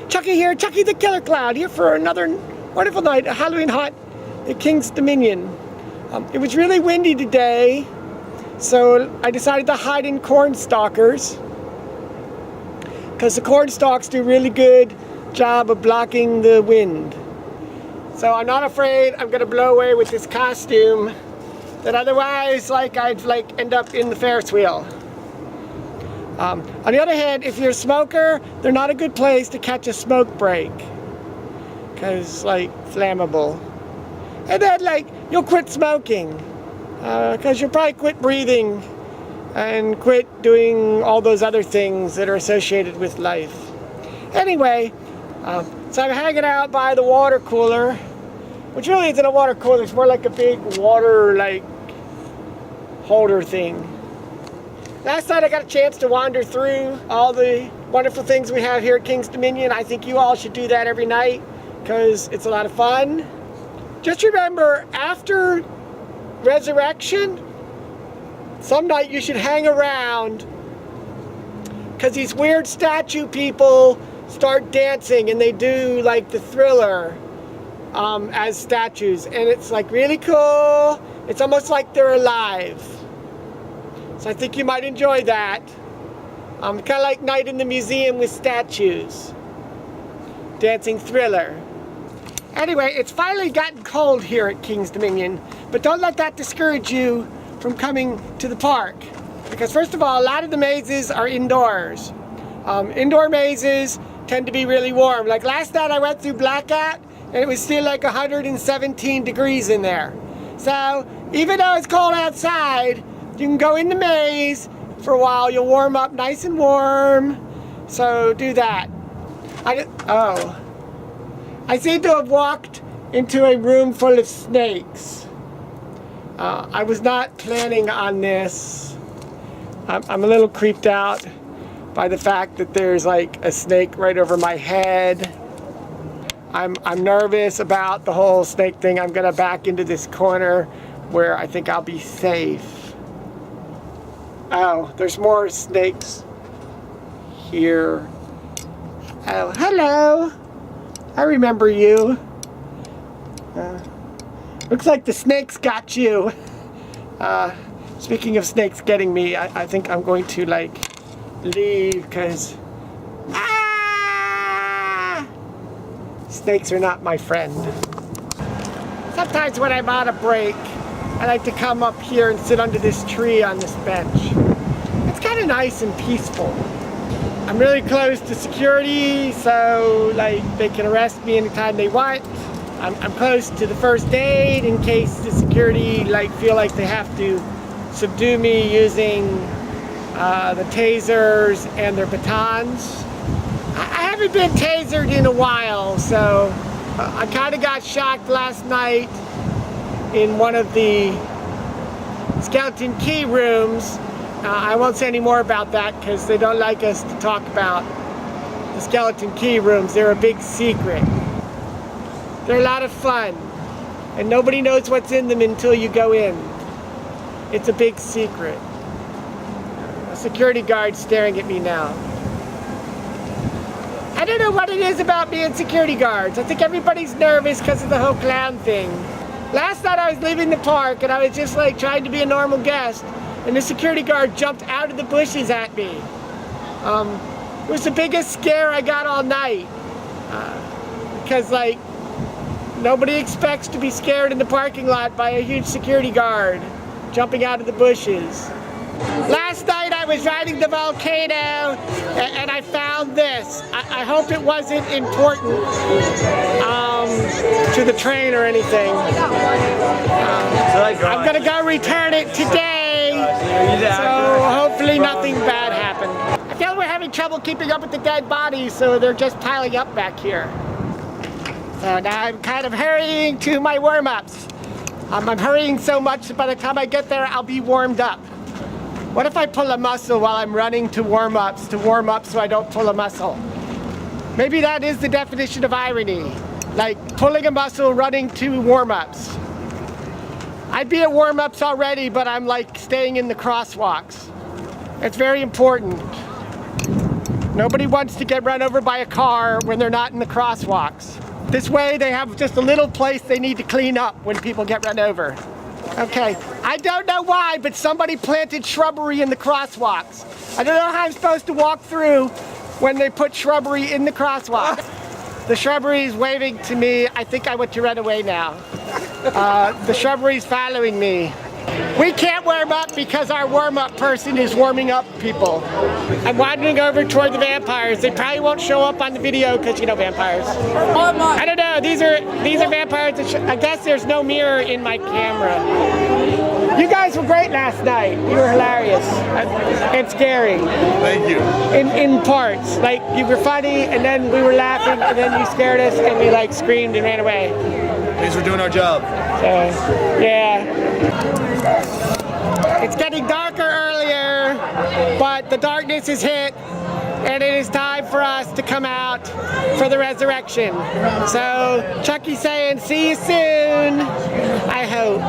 Chucky here, Chucky the Killer Clown, here for another wonderful night, a Halloween haunt at King's Dominion. It was really windy today, so I decided to hide in corn stalkers, because the corn stalks do a really good job of blocking the wind. So I'm not afraid I'm going to blow away with this costume that otherwise I'd end up in the Ferris wheel. On the other hand, if you're a smoker, they're not a good place to catch a smoke break, because flammable. And then you'll quit smoking, because you'll probably quit breathing and quit doing all those other things that are associated with life. Anyway, so I'm hanging out by the water cooler, which really isn't a water cooler, it's more like a big water holder thing. Last night I got a chance to wander through all the wonderful things we have here at King's Dominion. I think you all should do that every night because it's a lot of fun. Just remember, after Resurrection, some night you should hang around because these weird statue people start dancing and they do the Thriller as statues, and it's really cool. It's almost like they're alive. So I think you might enjoy that. Kind of like Night in the Museum with statues. Dancing Thriller. Anyway, it's finally gotten cold here at King's Dominion, but don't let that discourage you from coming to the park. Because first of all, a lot of the mazes are indoors. Indoor mazes tend to be really warm. Like last night I went through Blackout and it was still 117 degrees in there. So even though it's cold outside, you can go in the maze for a while. You'll warm up nice and warm. So do that. I seem to have walked into a room full of snakes. I was not planning on this. I'm a little creeped out by the fact that there's a snake right over my head. I'm nervous about the whole snake thing. I'm gonna back into this corner where I think I'll be safe. Oh, there's more snakes here. Oh, hello. I remember you. Looks like the snakes got you. Speaking of snakes getting me, I think I'm going to leave because snakes are not my friend. Sometimes when I'm on a break, I like to come up here and sit under this tree on this bench. It's kind of nice and peaceful. I'm really close to security, so they can arrest me anytime they want. I'm close to the first aid in case the security feel like they have to subdue me using the tasers and their batons. I haven't been tasered in a while, so I kind of got shocked last night in one of the skeleton key rooms. I won't say any more about that because they don't like us to talk about the skeleton key rooms. They're a big secret. They're a lot of fun, and nobody knows what's in them until you go in. It's a big secret. A security guard staring at me now. I don't know what it is about me and security guards. I think everybody's nervous because of the whole clown thing. Last night I was leaving the park and I was just trying to be a normal guest, and the security guard jumped out of the bushes at me. It was the biggest scare I got all night. Because nobody expects to be scared in the parking lot by a huge security guard jumping out of the bushes. Last night I was riding the volcano and I found this. I hope it wasn't important to the train or anything. I'm gonna go return it today, so hopefully nothing bad happened. I feel we're having trouble keeping up with the dead bodies, so they're just piling up back here. So now I'm kind of hurrying to my warm-ups. I'm hurrying so much that by the time I get there, I'll be warmed up. What if I pull a muscle while I'm running to warm up so I don't pull a muscle? Maybe that is the definition of irony. Pulling a muscle, running to warm-ups. I'd be at warm-ups already, but I'm staying in the crosswalks. It's very important. Nobody wants to get run over by a car when they're not in the crosswalks. This way they have just a little place they need to clean up when people get run over. Okay, I don't know why, but somebody planted shrubbery in the crosswalks. I don't know how I'm supposed to walk through when they put shrubbery in the crosswalk. The shrubbery is waving to me. I think I want to run away now. The shrubbery is following me. We can't warm up because our warm-up person is warming up people. I'm wandering over toward the vampires. They probably won't show up on the video because you know vampires. I don't know. These are vampires. I guess there's no mirror in my camera. You guys were great last night. You were hilarious and scary. Thank you. In parts, like you were funny, and then we were laughing, and then you scared us, and we like screamed and ran away. Thanks for doing our job. So, yeah. It's getting darker earlier, but the darkness is hit, and it is time for us to come out for the resurrection. So, Chucky's saying, see you soon, I hope.